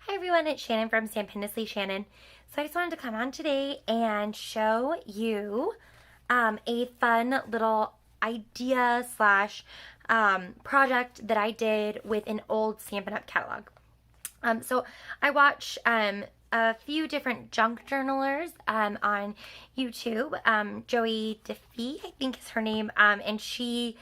Hi everyone, it's Shannon from Stampin Shannon. So I just wanted to come on today and show you a fun little idea slash project that I did with an old Stampin' Up! Catalog. So I watch a few different junk journalers on YouTube. Joey-Defi, I think is her name, and she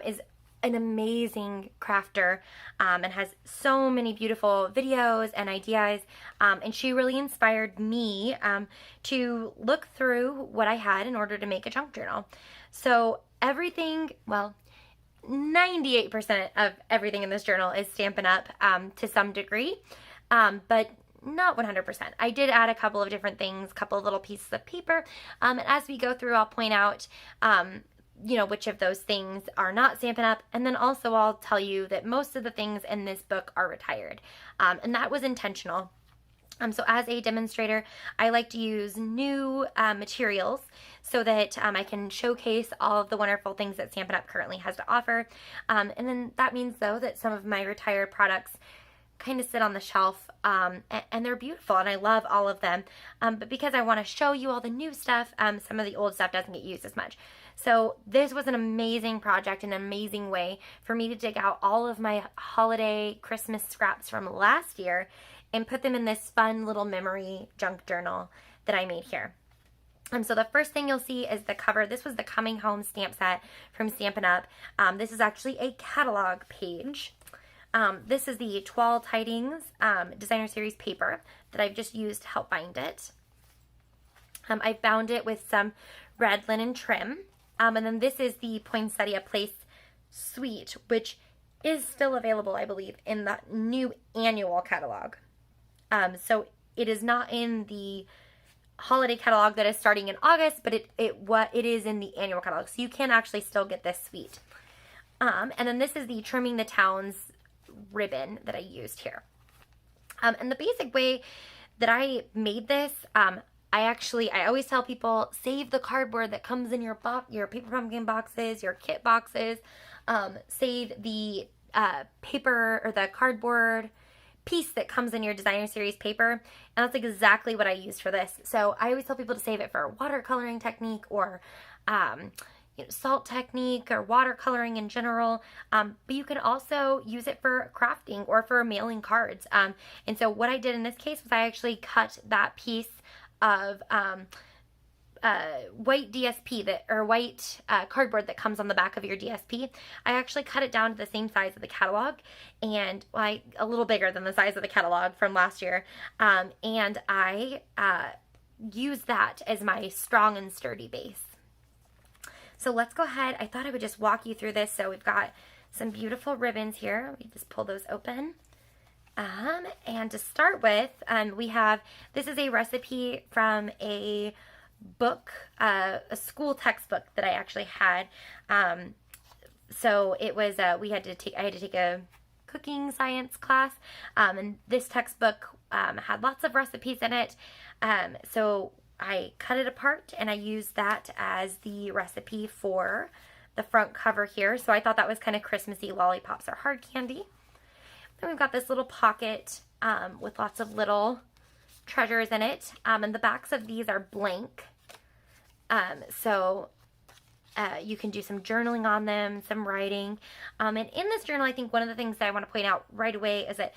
is an amazing crafter and has so many beautiful videos and ideas, and she really inspired me to look through what I had in order to make a junk journal. So everything, well, 98% of everything in this journal is Stampin' Up! To some degree, but not 100%. I did add a couple of different things, a couple of little pieces of paper, and as we go through I'll point out which of those things are not Stampin' Up! And then also I'll tell you that most of the things in this book are retired, and that was intentional. So as a demonstrator, I like to use new materials so that I can showcase all of the wonderful things that Stampin' Up! Currently has to offer. And then that means, though, that some of my retired products kind of sit on the shelf, and they're beautiful, and I love all of them. But because I want to show you all the new stuff, some of the old stuff doesn't get used as much. So this was an amazing project, an amazing way for me to dig out all of my holiday Christmas scraps from last year and put them in this fun little memory junk journal that I made here. So the first thing you'll see is the cover. This was the Coming Home stamp set from Stampin' Up! This is actually a catalog page. This is the Toile Tidings Designer Series paper that I've just used to help bind it. I bound it with some red linen trim. And then this is the Poinsettia Place Suite, which is still available, I believe, in the new annual catalog. So it is not in the holiday catalog that is starting in August, but it is in the annual catalog. So you can actually still get this suite. And then this is the Trimming the Towns ribbon that I used here. And the basic way that I made this, I always tell people, save the cardboard that comes in your paper pumpkin boxes, your kit boxes. Save the paper or the cardboard piece that comes in your designer series paper, and that's exactly what I used for this. So I always tell people to save it for watercoloring technique or salt technique or watercoloring in general, but you can also use it for crafting or for mailing cards. And so what I did in this case was I actually cut that piece of white DSP white cardboard that comes on the back of your DSP. I actually cut it down to the same size of the catalog, and a little bigger than the size of the catalog from last year, and I used that as my strong and sturdy base. So let's go ahead. I thought I would just walk you through this. So we've got some beautiful ribbons here. Let me just pull those open. And to start with, this is a recipe from a book, a school textbook that I actually had. So it was, I had to take a cooking science class, and this textbook had lots of recipes in it. So I cut it apart and I used that as the recipe for the front cover here. So I thought that was kind of Christmassy. Lollipops or hard candy. Then we've got this little pocket with lots of little treasures in it. And the backs of these are blank. So you can do some journaling on them, some writing. And in this journal, I think one of the things that I want to point out right away is that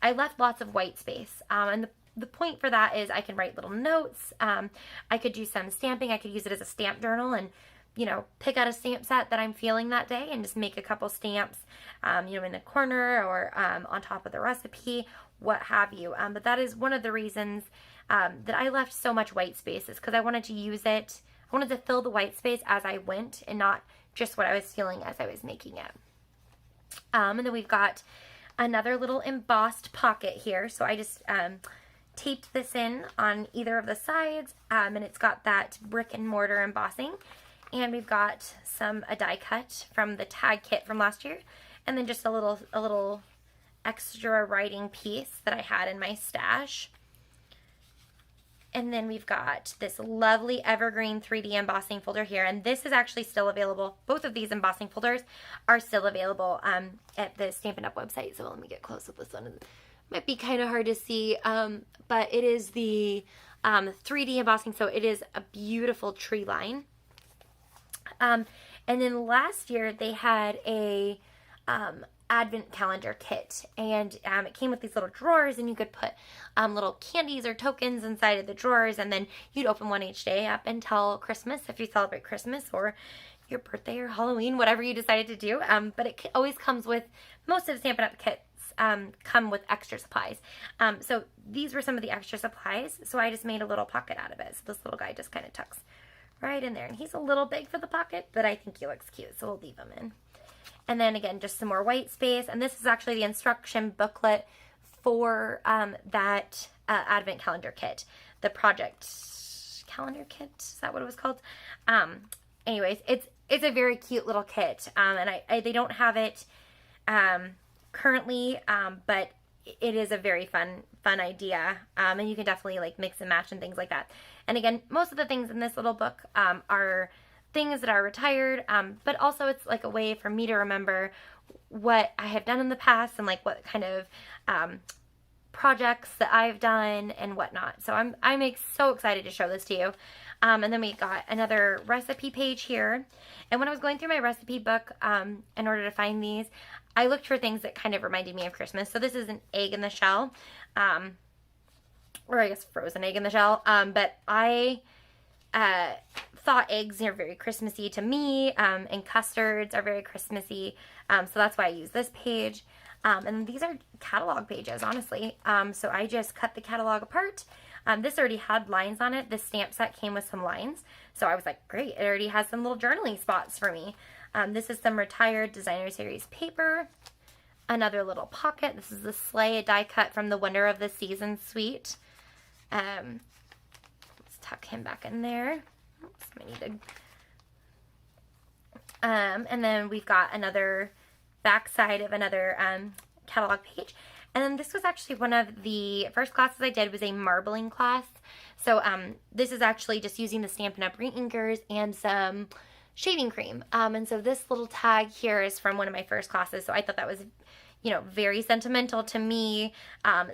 I left lots of white space. And the point for that is I can write little notes. I could do some stamping. I could use it as a stamp journal and, pick out a stamp set that I'm feeling that day and just make a couple stamps, in the corner or on top of the recipe, what have you. But that is one of the reasons that I left so much white space, is because I wanted to use it. I wanted to fill the white space as I went and not just what I was feeling as I was making it. And then we've got another little embossed pocket here. So I just taped this in on either of the sides, and it's got that brick and mortar embossing. And we've got a die cut from the tag kit from last year, and then just a little extra writing piece that I had in my stash. And then we've got this lovely evergreen 3D embossing folder here, and this is actually still available. Both of these embossing folders are still available at the Stampin' Up! Website. So let me get close with this one. might be kind of hard to see, but it is the 3D embossing, so it is a beautiful tree line. And then last year they had a advent calendar kit, and it came with these little drawers, and you could put little candies or tokens inside of the drawers, and then you'd open one each day up until Christmas if you celebrate Christmas or your birthday or Halloween, whatever you decided to do. But it always comes with, most of the Stampin' Up! Kits come with extra supplies. So these were some of the extra supplies, so I just made a little pocket out of it. So this little guy just kind of tucks right in there, and he's a little big for the pocket, but I think he looks cute, so we'll leave him in. And then again, just some more white space, and this is actually the instruction booklet for that advent calendar kit, the project calendar kit, is that what it was called? Anyways, it's a very cute little kit, and they don't have it currently, but it is a very fun idea, and you can definitely like mix and match and things like that. And again, most of the things in this little book are things that are retired, but also it's like a way for me to remember what I have done in the past and like what kind of projects that I've done and whatnot. So I'm so excited to show this to you. And then we got another recipe page here. And when I was going through my recipe book in order to find these, I looked for things that kind of reminded me of Christmas. So this is an egg in the shell, or I guess frozen egg in the shell. But I thought eggs are very Christmassy to me, and custards are very Christmassy. So that's why I use this page. And these are catalog pages, honestly. So I just cut the catalog apart. This already had lines on it. This stamp set came with some lines. So I was like, great, it already has some little journaling spots for me. This is some retired designer series paper. Another little pocket. This is the sleigh, a die cut from the Wonder of the Season suite. Let's tuck him back in there. Oops, I need to... and then we've got another back side of another catalog page. And then this was actually one of the first classes I did, was a marbling class. So this is actually just using the Stampin' Up! Re-inkers and some shaving cream. And so this little tag here is from one of my first classes. So I thought that was, you know, very sentimental to me.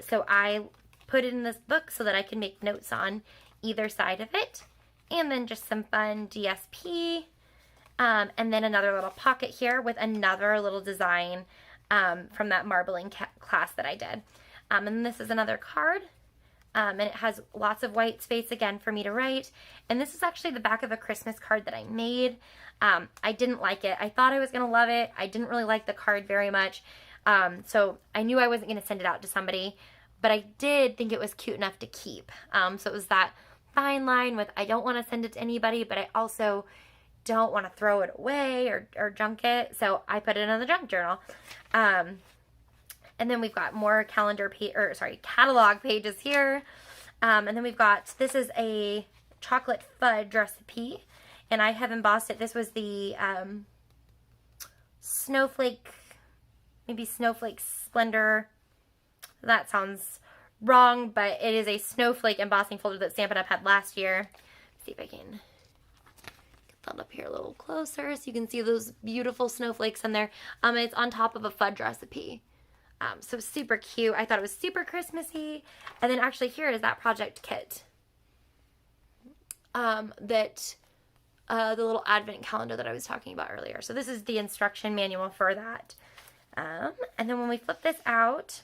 So I put it in this book so that I can make notes on either side of it. And then just some fun DSP. And then another little pocket here with another little design from that marbling class that I did. And this is another card. And it has lots of white space again for me to write. And this is actually the back of a Christmas card that I made. I didn't like it. I thought I was going to love it. I didn't really like the card very much. So I knew I wasn't going to send it out to somebody. But I did think it was cute enough to keep. So it was that fine line with, I don't want to send it to anybody, but I also don't want to throw it away or junk it. So I put it in the junk journal. And then we've got more catalog pages here. And then we've got, this is a chocolate fudge recipe, and I have embossed it. This was the snowflake splendor. That sounds wrong, but it is a snowflake embossing folder that Stampin' Up! Had last year. Let's see if I can get that up here a little closer so you can see those beautiful snowflakes in there. It's on top of a fudge recipe. So super cute. I thought it was super Christmassy. And then actually here is that project kit. The little advent calendar that I was talking about earlier. So this is the instruction manual for that. And then when we flip this out,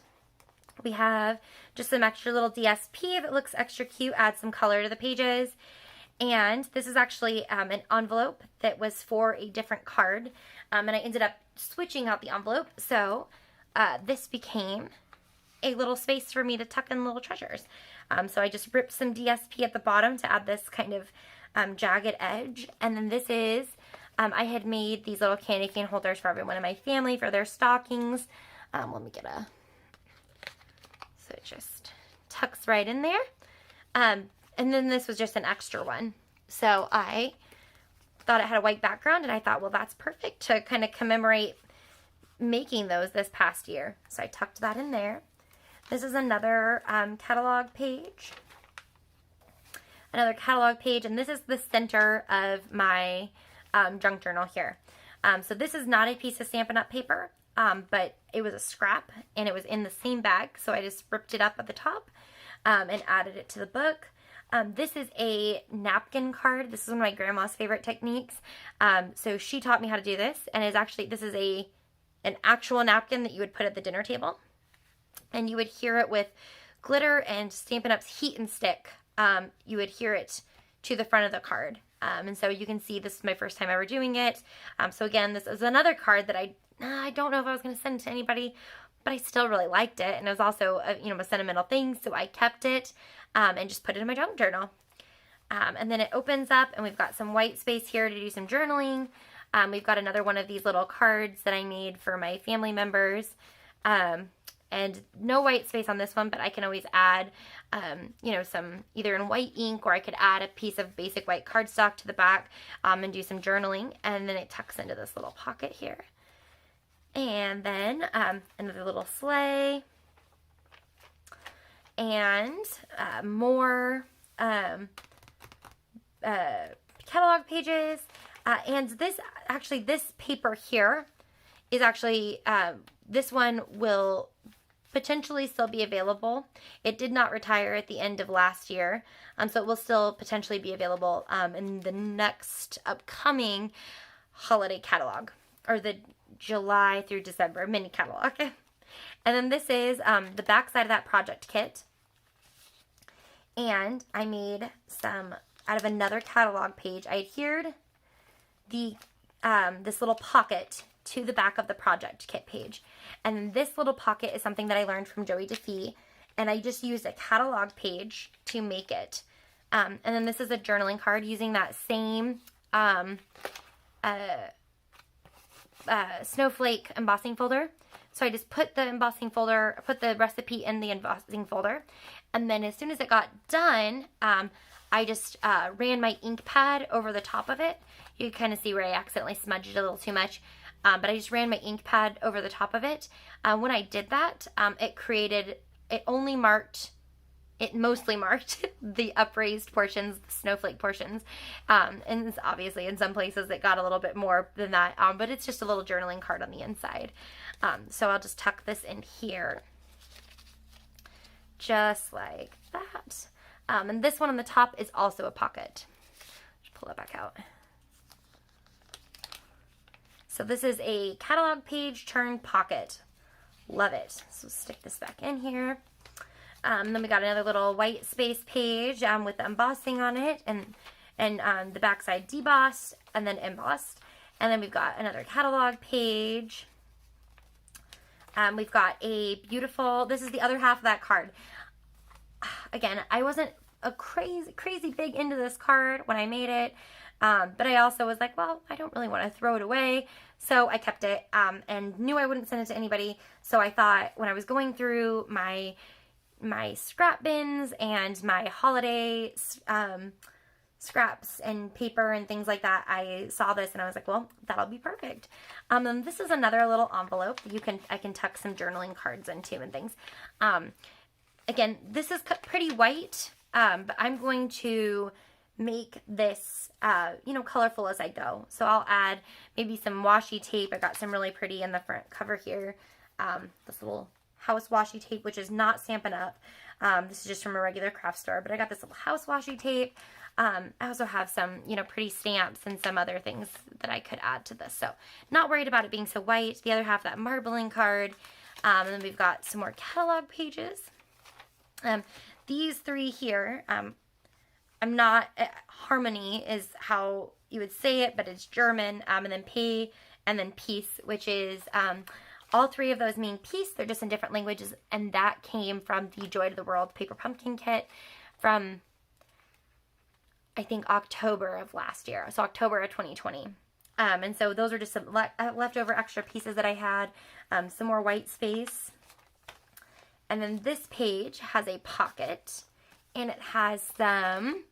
we have just some extra little DSP that looks extra cute, adds some color to the pages. And this is actually an envelope that was for a different card. And I ended up switching out the envelope. So this became a little space for me to tuck in little treasures. So I just ripped some DSP at the bottom to add this kind of jagged edge. And then this is, I had made these little candy cane holders for everyone in my family for their stockings. Let me get so it just tucks right in there. And then this was just an extra one. So I thought it had a white background, and I thought, well, that's perfect to kind of commemorate making those this past year. So I tucked that in there. This is another catalog page. Another catalog page, and this is the center of my junk journal here. So this is not a piece of Stampin' Up! Paper. but it was a scrap and it was in the same bag, so I just ripped it up at the top and added it to the book. This is a napkin card. This is one of my grandma's favorite techniques. So she taught me how to do this, and this is an actual napkin that you would put at the dinner table, and you would adhere it with glitter and Stampin' Up's Heat and Stick. You would adhere it to the front of the card. And so you can see this is my first time ever doing it. So again, this is another card that I don't know if I was going to send to anybody, but I still really liked it. And it was also a sentimental thing, so I kept it and just put it in my junk journal. And then it opens up, and we've got some white space here to do some journaling. We've got another one of these little cards that I made for my family members. And no white space on this one, but I can always add, some either in white ink, or I could add a piece of basic white cardstock to the back and do some journaling. And then it tucks into this little pocket here. And then another little sleigh. And more catalog pages. And this paper here is actually, this one will potentially still be available. It did not retire at the end of last year, so it will still potentially be available in the next upcoming holiday catalog, or the July through December mini catalog. And then this is the back side of that project kit, and I made some out of another catalog page. I adhered this little pocket to the back of the project kit page. And this little pocket is something that I learned from Joey DeFee, and I just used a catalog page to make it. And then this is a journaling card using that same snowflake embossing folder. So I just put the recipe in the embossing folder, and then as soon as it got done, I just ran my ink pad over the top of it. You can kind of see where I accidentally smudged it a little too much. But I just ran my ink pad over the top of it. When I did that, it mostly marked the upraised portions, the snowflake portions. And obviously in some places it got a little bit more than that, but it's just a little journaling card on the inside. So I'll just tuck this in here, just like that. And this one on the top is also a pocket. Just pull it back out. So this is a catalog page turned pocket. Love it. So stick this back in here. Then we got another little white space page with the embossing on it, and the backside debossed and then embossed. And then we've got another catalog page. We've got a beautiful, this is the other half of that card. Again, I wasn't a crazy big into this card when I made it. But I also was like, well, I don't really want to throw it away. So I kept it and knew I wouldn't send it to anybody. So I thought when I was going through my scrap bins and my holiday scraps and paper and things like that, I saw this and I was like, well, that'll be perfect. And this is another little envelope. I can tuck some journaling cards into and things. Again, this is pretty white, but I'm going to make this, colorful as I go. So I'll add maybe some washi tape. I got some really pretty in the front cover here. This little house washi tape, which is not Stampin' Up. This is just from a regular craft store, but I got this little house washi tape. I also have some, pretty stamps and some other things that I could add to this. So not worried about it being so white. The other half, that marbling card. And then we've got some more catalog pages. These three here, I'm not, harmony is how you would say it, but it's German, and then P, and then peace, which is, all three of those mean peace. They're just in different languages, and that came from the Joy to the World Paper Pumpkin Kit from, I think, October of last year, so October of 2020. And so those are just some leftover extra pieces that I had, some more white space. And then this page has a pocket, and it has some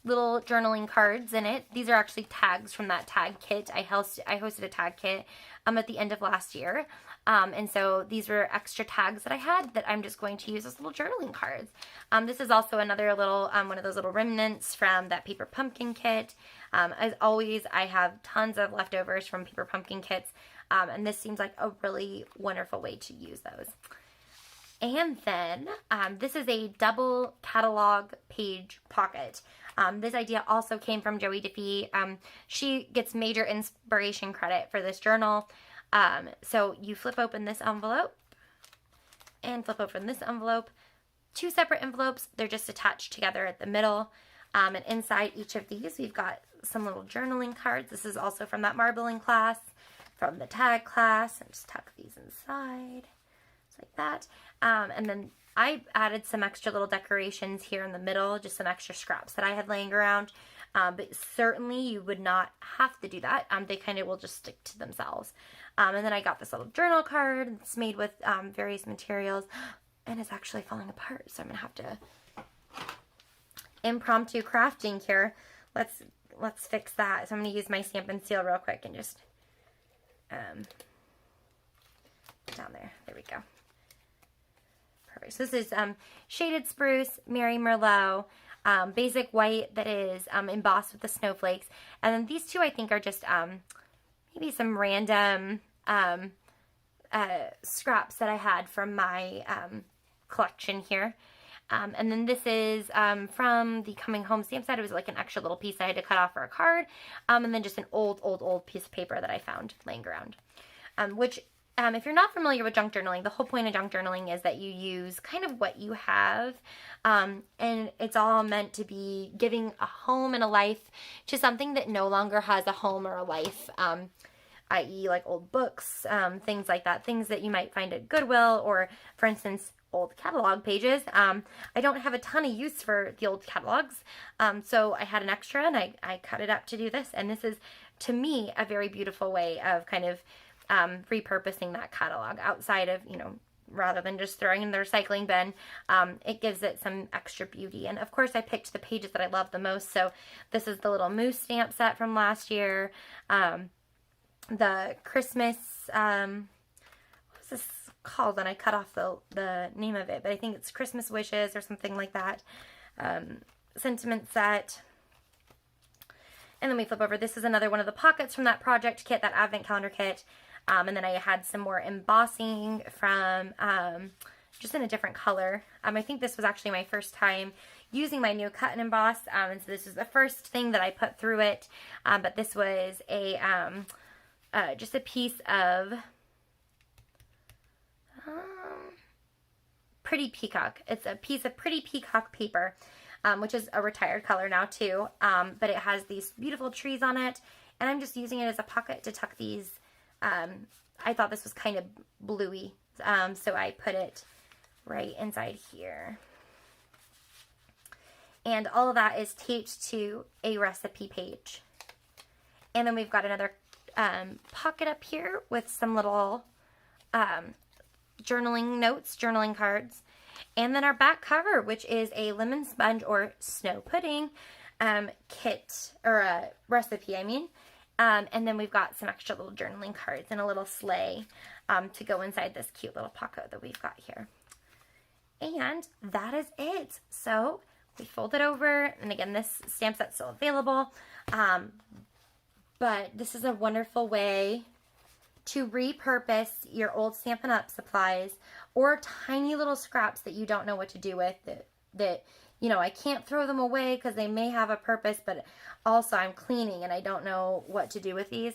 little journaling cards in it. These are actually tags from that tag kit. I hosted a tag kit at the end of last year. And so these were extra tags that I had that I'm just going to use as little journaling cards. This is also another little, one of those little remnants from that Paper Pumpkin kit. As always, I have tons of leftovers from Paper Pumpkin kits. and this seems like a really wonderful way to use those. And then this is a double catalog page pocket. This idea also came from Joey Diffie. She gets major inspiration credit for this journal. So you flip open this envelope and flip open this envelope. Two separate envelopes. They're just attached together at the middle. And inside each of these, we've got some little journaling cards. This is also from that marbling class, from the tag class. And just tuck these inside, just like that. And then I added some extra little decorations here in the middle, just some extra scraps that I had laying around. But certainly you would not have to do that. They kind of will just stick to themselves. And then I got this little journal card. It's made with various materials and it's actually falling apart. So I'm going to have to impromptu crafting here. Let's fix that. So I'm going to use my Stampin' Seal real quick and just down there. There we go. Perfect. So this is Shaded Spruce, Mary Merlot, basic white that is embossed with the snowflakes. And then these two I think are just maybe some random scraps that I had from my collection here. And then this is from the Coming Home stamp set. It was like an extra little piece I had to cut off for a card. And then just an old piece of paper that I found laying around. Which, if you're not familiar with junk journaling, the whole point of junk journaling is that you use kind of what you have. And it's all meant to be giving a home and a life to something that no longer has a home or a life. I.e. like old books, things like that. Things that you might find at Goodwill or, for instance, old catalog pages. I don't have a ton of use for the old catalogs, so I had an extra and I cut it up to do this, and this is, to me, a very beautiful way of kind of repurposing that catalog outside of, rather than just throwing in the recycling bin. It gives it some extra beauty, and of course I picked the pages that I love the most. So this is the little moose stamp set from last year, the Christmas, what was this called? And I cut off the name of it, but I think it's Christmas Wishes or something like that. Sentiment set. And then we flip over. This is another one of the pockets from that project kit, that advent calendar kit. And then I had some more embossing from, just in a different color. I think this was actually my first time using my new cut and emboss. And so this is the first thing that I put through it. But this was a, just a piece of Pretty Peacock. It's a piece of Pretty Peacock paper, which is a retired color now too, but it has these beautiful trees on it, and I'm just using it as a pocket to tuck these. I thought this was kind of bluey, so I put it right inside here. And all of that is taped to a recipe page. And then we've got another pocket up here with some little journaling notes, journaling cards. And then our back cover, which is a lemon sponge or snow pudding kit, or a recipe, I mean. And then we've got some extra little journaling cards and a little sleigh to go inside this cute little pocket that we've got here. And that is it. So we fold it over, and again, this stamp set's still available. But this is a wonderful way to repurpose your old Stampin' Up! Supplies or tiny little scraps that you don't know what to do with, that I can't throw them away because they may have a purpose, but also I'm cleaning and I don't know what to do with these.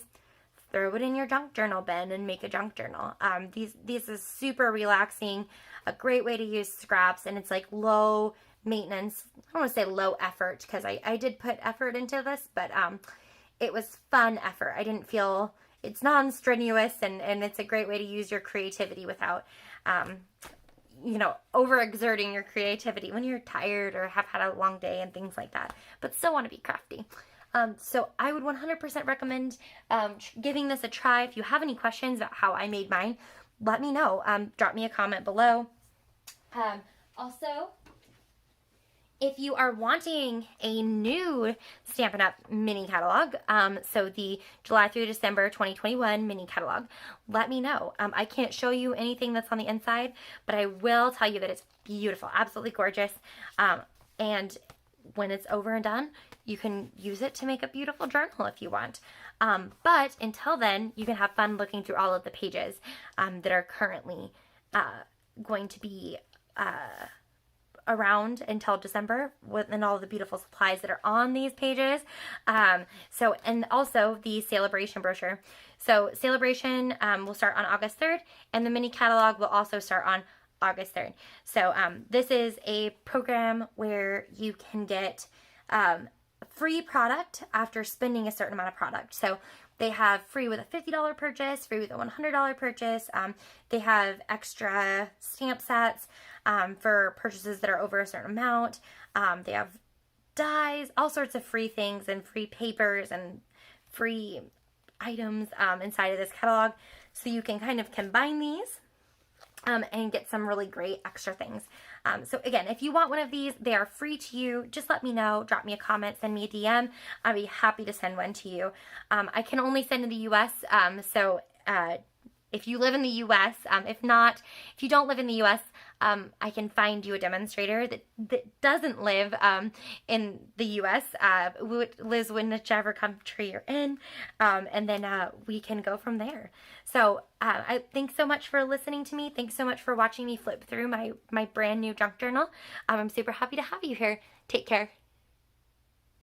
Throw it in your junk journal bin and make a junk journal. This is super relaxing, a great way to use scraps, and it's like low maintenance. I don't want to say low effort because I did put effort into this, but it was fun effort. I didn't feel, it's non-strenuous, and it's a great way to use your creativity without, overexerting your creativity when you're tired or have had a long day and things like that, but still want to be crafty. So I would 100% recommend giving this a try. If you have any questions about how I made mine, let me know. Drop me a comment below. Also, if you are wanting a new Stampin' Up! Mini catalog, so the July through December 2021 mini catalog, let me know. I can't show you anything that's on the inside, but I will tell you that it's beautiful, absolutely gorgeous. And when it's over and done, you can use it to make a beautiful journal if you want. But until then, you can have fun looking through all of the pages that are currently going to be around until December, and all the beautiful supplies that are on these pages. And also the Celebration brochure. So Celebration will start on August 3rd, and the mini catalog will also start on August 3rd. So this is a program where you can get free product after spending a certain amount of product. So they have free with a $50 purchase, free with a $100 purchase. They have extra stamp sets for purchases that are over a certain amount. They have dies, all sorts of free things, and free papers and free items inside of this catalog. So you can kind of combine these and get some really great extra things. So again, if you want one of these, they are free to you. Just let me know, drop me a comment, send me a DM. I'd be happy to send one to you. I can only send in the US, so if you live in the US, if you don't live in the US, I can find you a demonstrator that doesn't live in the US, lives in whichever country you're in, and then we can go from there. So thanks so much for listening to me. Thanks so much for watching me flip through my brand new junk journal. I'm super happy to have you here. Take care.